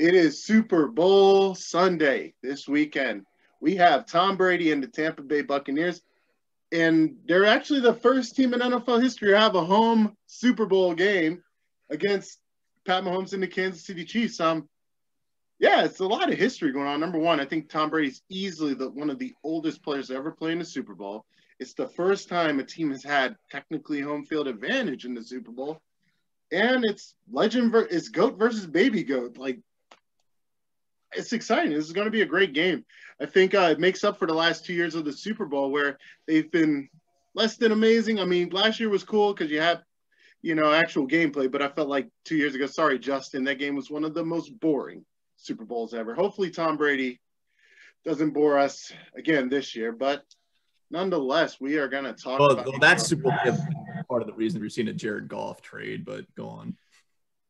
It is Super Bowl Sunday this weekend. We have Tom Brady and the Tampa Bay Buccaneers, and they're actually the first team in NFL history to have a home Super Bowl game against Pat Mahomes and the Kansas City Chiefs. Yeah, it's a lot of history going on. Number one, I think Tom Brady's easily one of the oldest players to ever play in the Super Bowl. It's the first time a team has had technically home field advantage in the Super Bowl. And it's it's GOAT versus baby GOAT. Like, it's exciting. This is going to be a great game. I think it makes up for the last 2 years of the Super Bowl where they've been less than amazing. I mean, last year was cool because you had, actual gameplay, but I felt like 2 years ago, sorry, Justin, that game was one of the most boring Super Bowls ever. Hopefully Tom Brady doesn't bore us again this year, but nonetheless, we are going to talk about – that's Super Bowl part of the reason we're seeing a Jared Goff trade, but go on.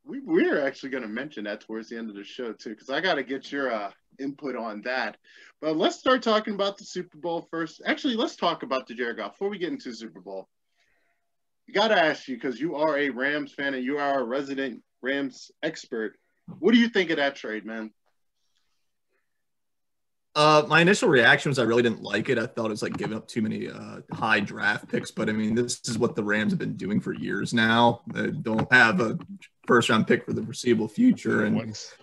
We're actually going to mention that towards the end of the show, too, because I got to get your input on that. But let's start talking about the Super Bowl first. Actually, let's talk about the Jared Goff. Before we get into the Super Bowl, I got to ask you, because you are a Rams fan and you are a resident Rams expert, what do you think of that trade, man? My initial reaction was I really didn't like it. I thought it was like giving up too many high draft picks. But, I mean, this is what the Rams have been doing for years now. They don't have a first-round pick for the foreseeable future.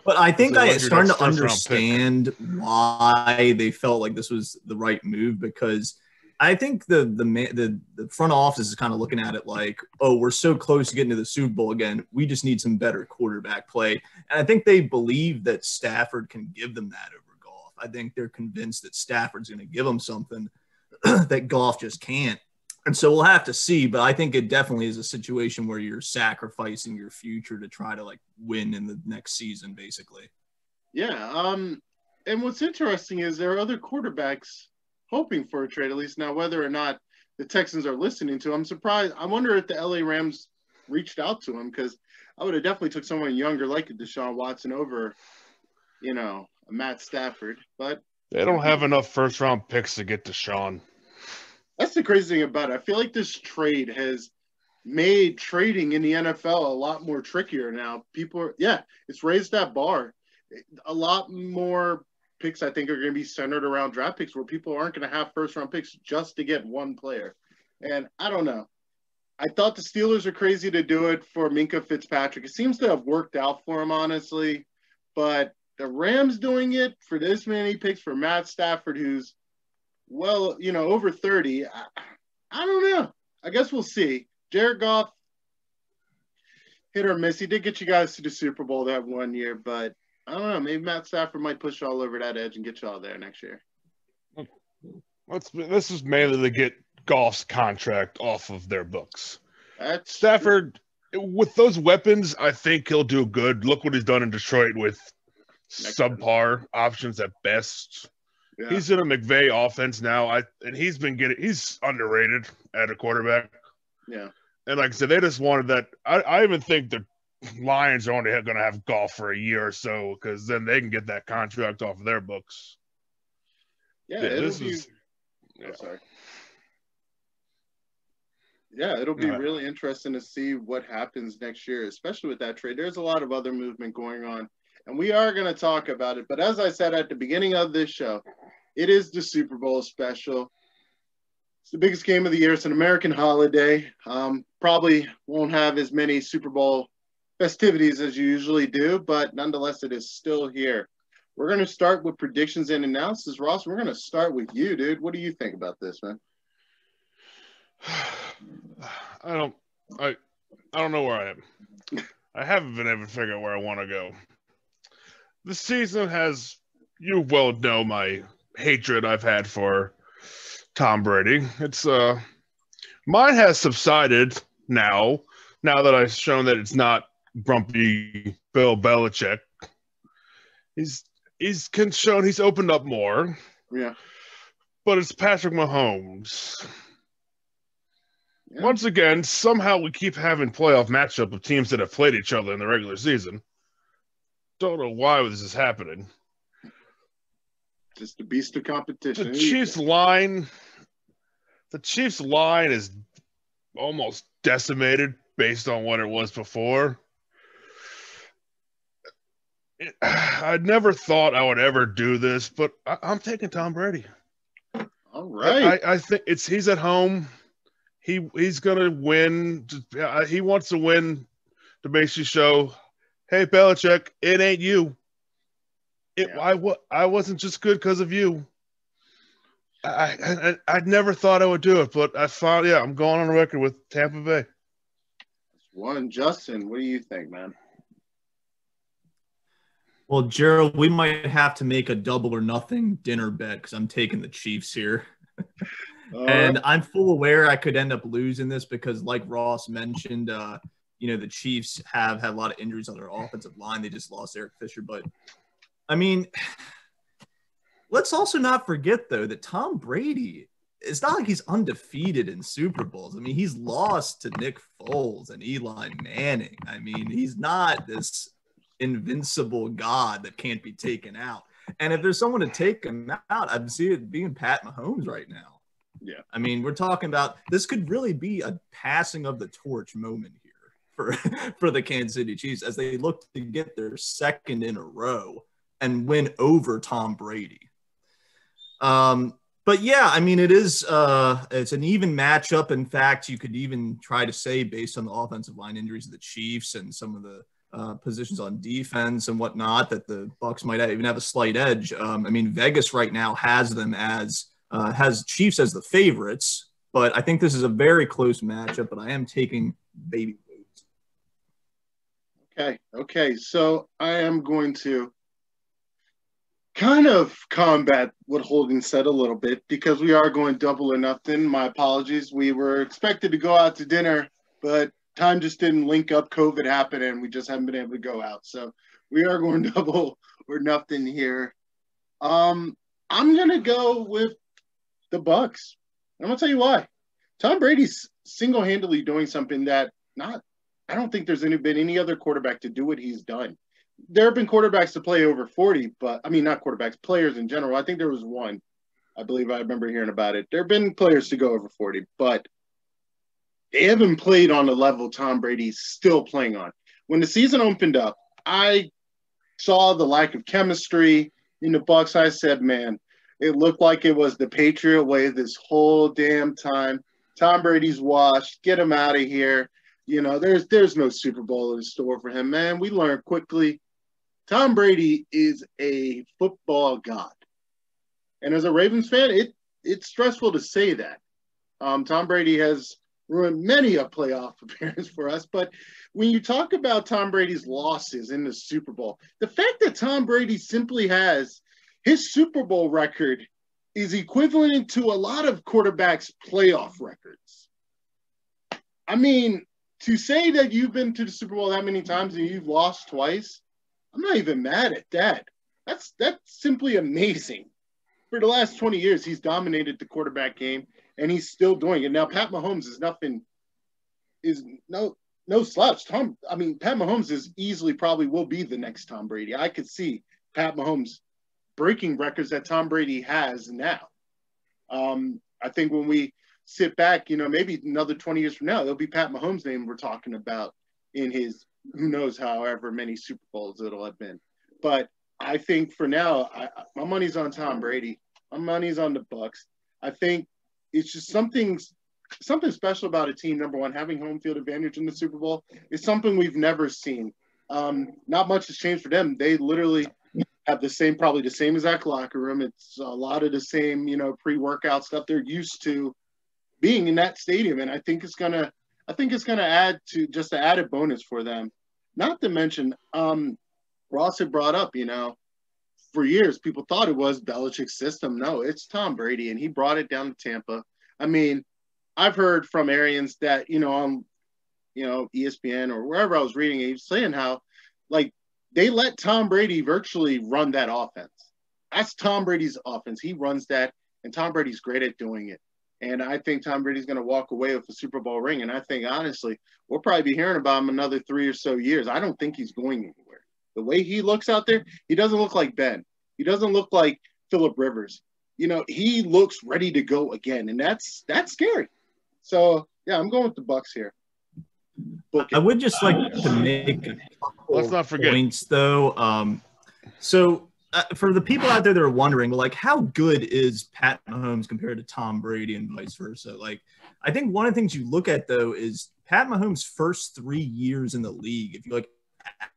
But I think I'm starting to understand why they felt like this was the right move, because I think the front office is kind of looking at it like, oh, we're so close to getting to the Super Bowl again. We just need some better quarterback play. And I think they believe that Stafford can give them that over Goff. I think they're convinced that Stafford's going to give them something that Goff just can't. And so we'll have to see. But I think it definitely is a situation where you're sacrificing your future to try to like win in the next season, basically. Yeah. And what's interesting is there are other quarterbacks hoping for a trade, at least now. Whether or not the Texans are listening to, I'm surprised. I wonder if the LA Rams reached out to him, because I would have definitely took someone younger like a Deshaun Watson over, a Matt Stafford. But they don't have enough first-round picks to get Deshaun. That's the crazy thing about it. I feel like this trade has made trading in the NFL a lot more trickier now. It's raised that bar. A lot more picks, I think, are going to be centered around draft picks, where people aren't going to have first-round picks just to get one player. And I don't know. I thought the Steelers are crazy to do it for Minkah Fitzpatrick. It seems to have worked out for him, honestly. But the Rams doing it for this many picks for Matt Stafford, who's, over 30, I don't know. I guess we'll see. Jared Goff, hit or miss. He did get you guys to the Super Bowl that 1 year, but I don't know. Maybe Matt Stafford might push y'all over that edge and get y'all there next year. This is mainly to get Goff's contract off of their books. Stafford, with those weapons, I think he'll do good. Look what he's done in Detroit with subpar options at best. Yeah. He's in a McVay offense now, and he's underrated at a quarterback. Yeah. And like I said, they just wanted that. I even think the Lions are only going to have Goff for a year or so, because then they can get that contract off of their books. Yeah, it'll be really interesting to see what happens next year, especially with that trade. There's a lot of other movement going on, and we are going to talk about it. But as I said at the beginning of this show, it is the Super Bowl special. It's the biggest game of the year. It's an American holiday. Probably won't have as many Super Bowl festivities as you usually do, but nonetheless, it is still here. We're going to start with predictions and analysis. Ross, we're going to start with you, dude. What do you think about this, man? I don't know where I am. I haven't been able to figure out where I want to go. The season has, you well know my hatred I've had for Tom Brady. It's mine has subsided now that I've shown that it's not grumpy Bill Belichick. He's shown he's opened up more. Yeah. But it's Patrick Mahomes. Yeah. Once again, somehow we keep having playoff matchup of teams that have played each other in the regular season. Don't know why this is happening. Just the beast of competition. The Chiefs line is almost decimated based on what it was before. I never thought I would ever do this, but I'm taking Tom Brady. All right. I think he's at home. He's gonna win. He wants to win to basically show, hey Belichick, it ain't you. I wasn't just good because of you. I never thought I would do it, but I thought, I'm going on record with Tampa Bay. One, Justin, what do you think, man? Well, Gerald, we might have to make a double or nothing dinner bet because I'm taking the Chiefs here. And I'm full aware I could end up losing this because, like Ross mentioned, the Chiefs have had a lot of injuries on their offensive line. They just lost Eric Fisher. But, I mean, let's also not forget, though, that Tom Brady, it's not like he's undefeated in Super Bowls. I mean, he's lost to Nick Foles and Eli Manning. I mean, he's not this invincible god that can't be taken out. And if there's someone to take him out, I'd see it being Pat Mahomes right now. Yeah. I mean, we're talking about this could really be a passing of the torch moment here for the Kansas City Chiefs as they look to get their second in a row and win over Tom Brady. But yeah, I mean, it's an even matchup. In fact, you could even try to say, based on the offensive line injuries of the Chiefs and some of the positions on defense and whatnot, that the Bucs might even have a slight edge. I mean, Vegas right now has them has Chiefs as the favorites, but I think this is a very close matchup. But I am taking baby Boots. Okay. So I am going to kind of combat what Holden said a little bit because we are going double or nothing. My apologies. We were expected to go out to dinner, but time just didn't link up. COVID happened, and we just haven't been able to go out. So we are going double or nothing here. I'm going to go with the Bucs. I'm going to tell you why. Tom Brady's single-handedly doing something that I don't think there's been any other quarterback to do what he's done. There have been quarterbacks to play over 40, but I mean, not quarterbacks, players in general. I think there was one. I believe I remember hearing about it. There have been players to go over 40, but they haven't played on the level Tom Brady's still playing on. When the season opened up, I saw the lack of chemistry in the Bucs. I said, man, it looked like it was the Patriot way this whole damn time. Tom Brady's washed. Get him out of here. There's no Super Bowl in store for him, man. We learned quickly. Tom Brady is a football god. And as a Ravens fan, it's stressful to say that. Tom Brady has ruined many a playoff appearance for us. But when you talk about Tom Brady's losses in the Super Bowl, the fact that Tom Brady simply has his Super Bowl record is equivalent to a lot of quarterbacks' playoff records. I mean, to say that you've been to the Super Bowl that many times and you've lost twice, I'm not even mad at that. That's simply amazing. For the last 20 years, he's dominated the quarterback game, and he's still doing it. Now, Pat Mahomes is no slouch. Pat Mahomes is easily probably will be the next Tom Brady. I could see Pat Mahomes breaking records that Tom Brady has now. I think when we sit back, maybe another 20 years from now, it'll be Pat Mahomes' name we're talking about in his, who knows, however many Super Bowls it'll have been. But I think for now, my money's on Tom Brady. My money's on the Bucs. I think it's just something special about a team, number one, having home field advantage in the Super Bowl. It's something we've never seen. Not much has changed for them. They literally have probably the same exact locker room. It's a lot of the same, pre-workout stuff they're used to being in that stadium. And I think it's gonna add to just an added bonus for them. Not to mention, Ross had brought up, for years people thought it was Belichick's system. No, it's Tom Brady, and he brought it down to Tampa. I mean, I've heard from Arians that, on, ESPN or wherever I was reading it, he was saying how, they let Tom Brady virtually run that offense. That's Tom Brady's offense. He runs that, and Tom Brady's great at doing it. And I think Tom Brady's going to walk away with a Super Bowl ring. And I think, honestly, we'll probably be hearing about him another 3 or so years. I don't think he's going anywhere. The way he looks out there, he doesn't look like Ben. He doesn't look like Phillip Rivers. He looks ready to go again, and that's scary. So, yeah, I'm going with the Bucs here. I would just like to make a couple Let's not forget points, though. So for the people out there that are wondering, like, how good is Pat Mahomes compared to Tom Brady and vice versa? Like, I think one of the things you look at, though, is Pat Mahomes' first 3 years in the league. If you look at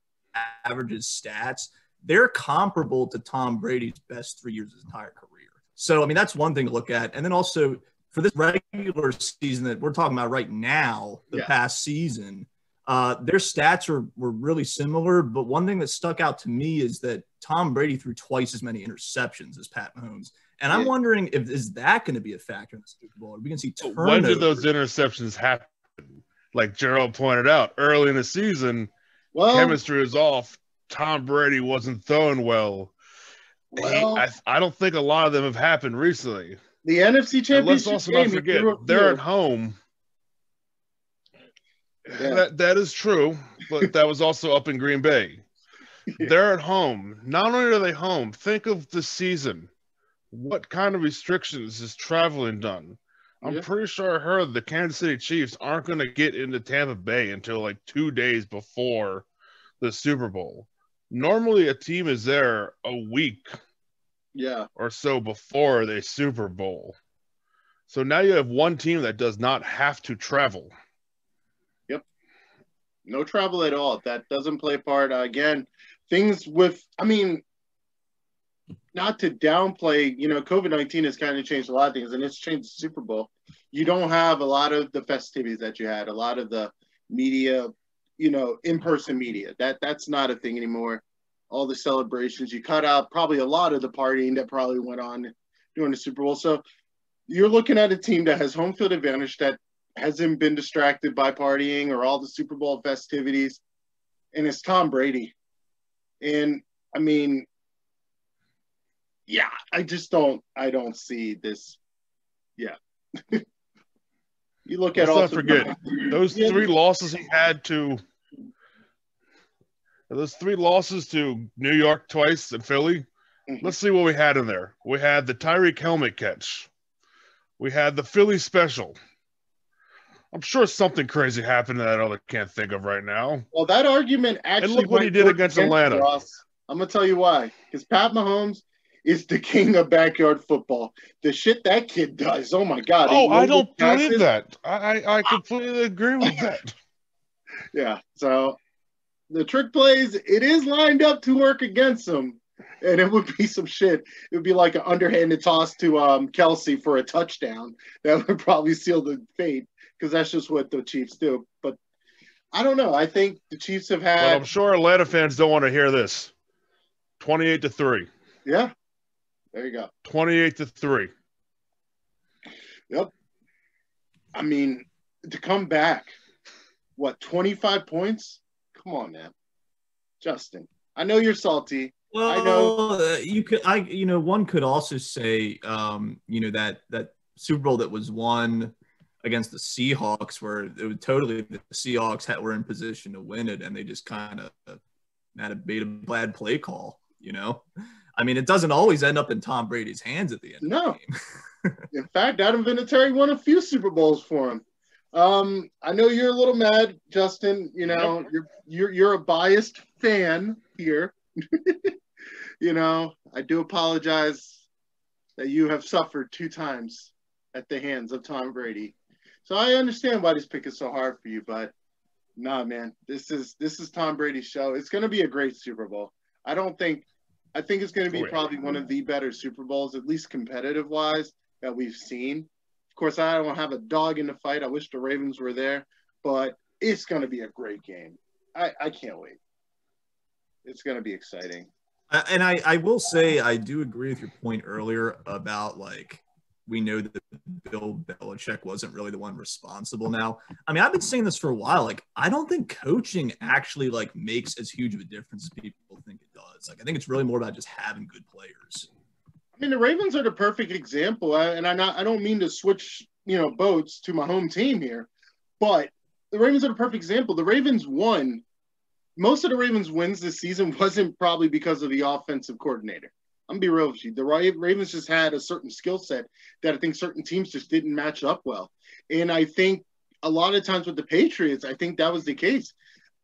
averages stats, they're comparable to Tom Brady's best 3 years of his entire career. So, I mean, that's one thing to look at. And then also for this regular season that we're talking about right now, the past season, their stats were really similar. But one thing that stuck out to me is that Tom Brady threw twice as many interceptions as Pat Mahomes. And I'm wondering is that going to be a factor in the Super Bowl? Are we going to see turnovers? When did those interceptions happen? Like Gerald pointed out, early in the season, chemistry was off. Tom Brady wasn't throwing well. I don't think a lot of them have happened recently. The NFC Championship. And let's also not forget, they're at home. Yeah. That is true, but that was also up in Green Bay. They're at home. Not only are they home, think of the season. What kind of restrictions is traveling done? I'm pretty sure I heard the Kansas City Chiefs aren't going to get into Tampa Bay until like 2 days before the Super Bowl. Normally, a team is there a week or so before the Super Bowl. So now you have one team that does not have to travel. Yep. No travel at all. That doesn't play a part. Again, things with, I mean, not to downplay, you know, COVID-19 has kind of changed a lot of things, and it's changed the Super Bowl. You don't have a lot of the festivities that you had, a lot of the media, you know, in-person media. That's not a thing anymore. All the celebrations. You cut out probably a lot of the partying that probably went on during the Super Bowl. So you're looking at a team that has home field advantage, that hasn't been distracted by partying or all the Super Bowl festivities, and it's Tom Brady. And, I mean, yeah, I don't see this. Yeah. You look at all. Let's not forget those 3 losses he had to. Those 3 losses to New York twice and Philly. Let's see what we had in there. We had the Tyreek helmet catch. We had the Philly special. I'm sure something crazy happened that I can't think of right now. Well, that argument actually. And look what he did against Atlanta. Ross. I'm gonna tell you why. Because Pat Mahomes is the king of backyard football. The shit that kid does. Oh my God. Oh, I don't believe that. I completely agree with that. Yeah. So the trick plays, it is lined up to work against him. And it would be some shit. It would be like an underhanded toss to Kelsey for a touchdown. That would probably seal the fate, because that's just what the Chiefs do. But I don't know. I think the Chiefs have had. But I'm sure Atlanta fans don't want to hear this. 28-3. Yeah. There you go. 28-3. Yep. I mean, to come back, what, 25 points? Come on, man. Justin, I know you're salty. Well, I know one could also say, that Super Bowl that was won against the Seahawks, where it was totally the Seahawks were in position to win it, and they just kind of made a bad play call. You know, I mean, it doesn't always end up in Tom Brady's hands at the end. No. Of the game. In fact, Adam Vinatieri won a few Super Bowls for him. I know you're a little mad, Justin. You know, you're a biased fan here. You know, I do apologize that you have suffered 2 times at the hands of Tom Brady. So I understand why this pick is so hard for you, but nah, man, this is Tom Brady's show. It's going to be a great Super Bowl. I think it's going to be probably one of the better Super Bowls, at least competitive wise, that we've seen. Of course, I don't have a dog in the fight. I wish the Ravens were there, but it's going to be a great game. I can't wait. It's going to be exciting. And I will say, I do agree with your point earlier about, like, we know that Bill Belichick wasn't really the one responsible now. I mean, I've been saying this for a while. Like, I don't think coaching actually, like, makes as huge of a difference as people think it does. Like, I think it's really more about just having good players. I mean, the Ravens are the perfect example. And I don't mean to switch, boats to my home team here, but the Ravens are the perfect example. The Ravens won. Most of the Ravens' wins this season wasn't probably because of the offensive coordinator. I'm going to be real with you. The Ravens just had a certain skill set that I think certain teams just didn't match up well. And I think a lot of times with the Patriots, I think that was the case.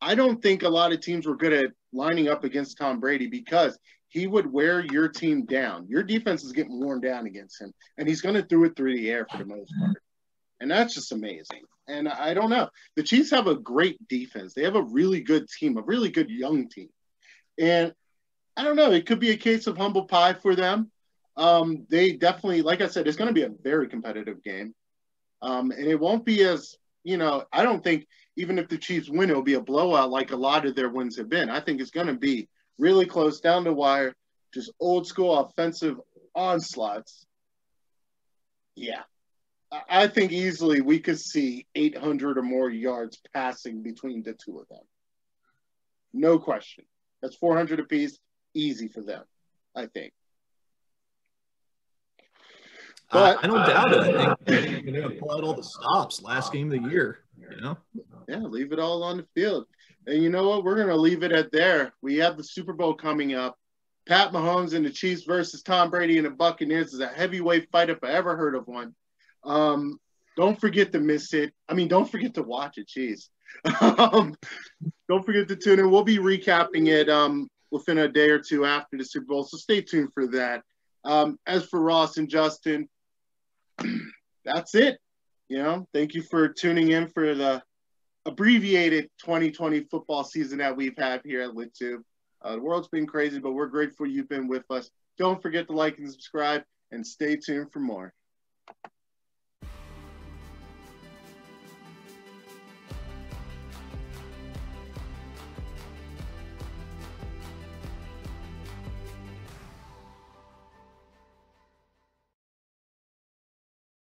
I don't think a lot of teams were good at lining up against Tom Brady because he would wear your team down. Your defense is getting worn down against him, and he's going to throw it through the air for the most part. And that's just amazing. And I don't know. The Chiefs have a great defense. They have a really good team, a really good young team. And I don't know. It could be a case of humble pie for them. They definitely, like I said, it's going to be a very competitive game. And it won't be as, I don't think even if the Chiefs win, it'll be a blowout like a lot of their wins have been. I think it's going to be really close, down the wire, just old school offensive onslaughts. Yeah. I think easily we could see 800 or more yards passing between the two of them. No question. That's 400 apiece. Easy for them, I think. But I don't doubt it. I think they're going to pull out all the stops last game of the year, Yeah, leave it all on the field. And you know what? We're going to leave it at there. We have the Super Bowl coming up. Pat Mahomes and the Chiefs versus Tom Brady and the Buccaneers is a heavyweight fight if I ever heard of one. Don't forget to miss it. Don't forget to watch it. Jeez. Don't forget to tune in. We'll be recapping it within a day or two after the Super Bowl, so stay tuned for that. As for Ross and Justin, that's it. Thank you for tuning in for the abbreviated 2020 football season that we've had here at LitTube. The world's been crazy, but we're grateful you've been with us. Don't forget to like and subscribe, and stay tuned for more.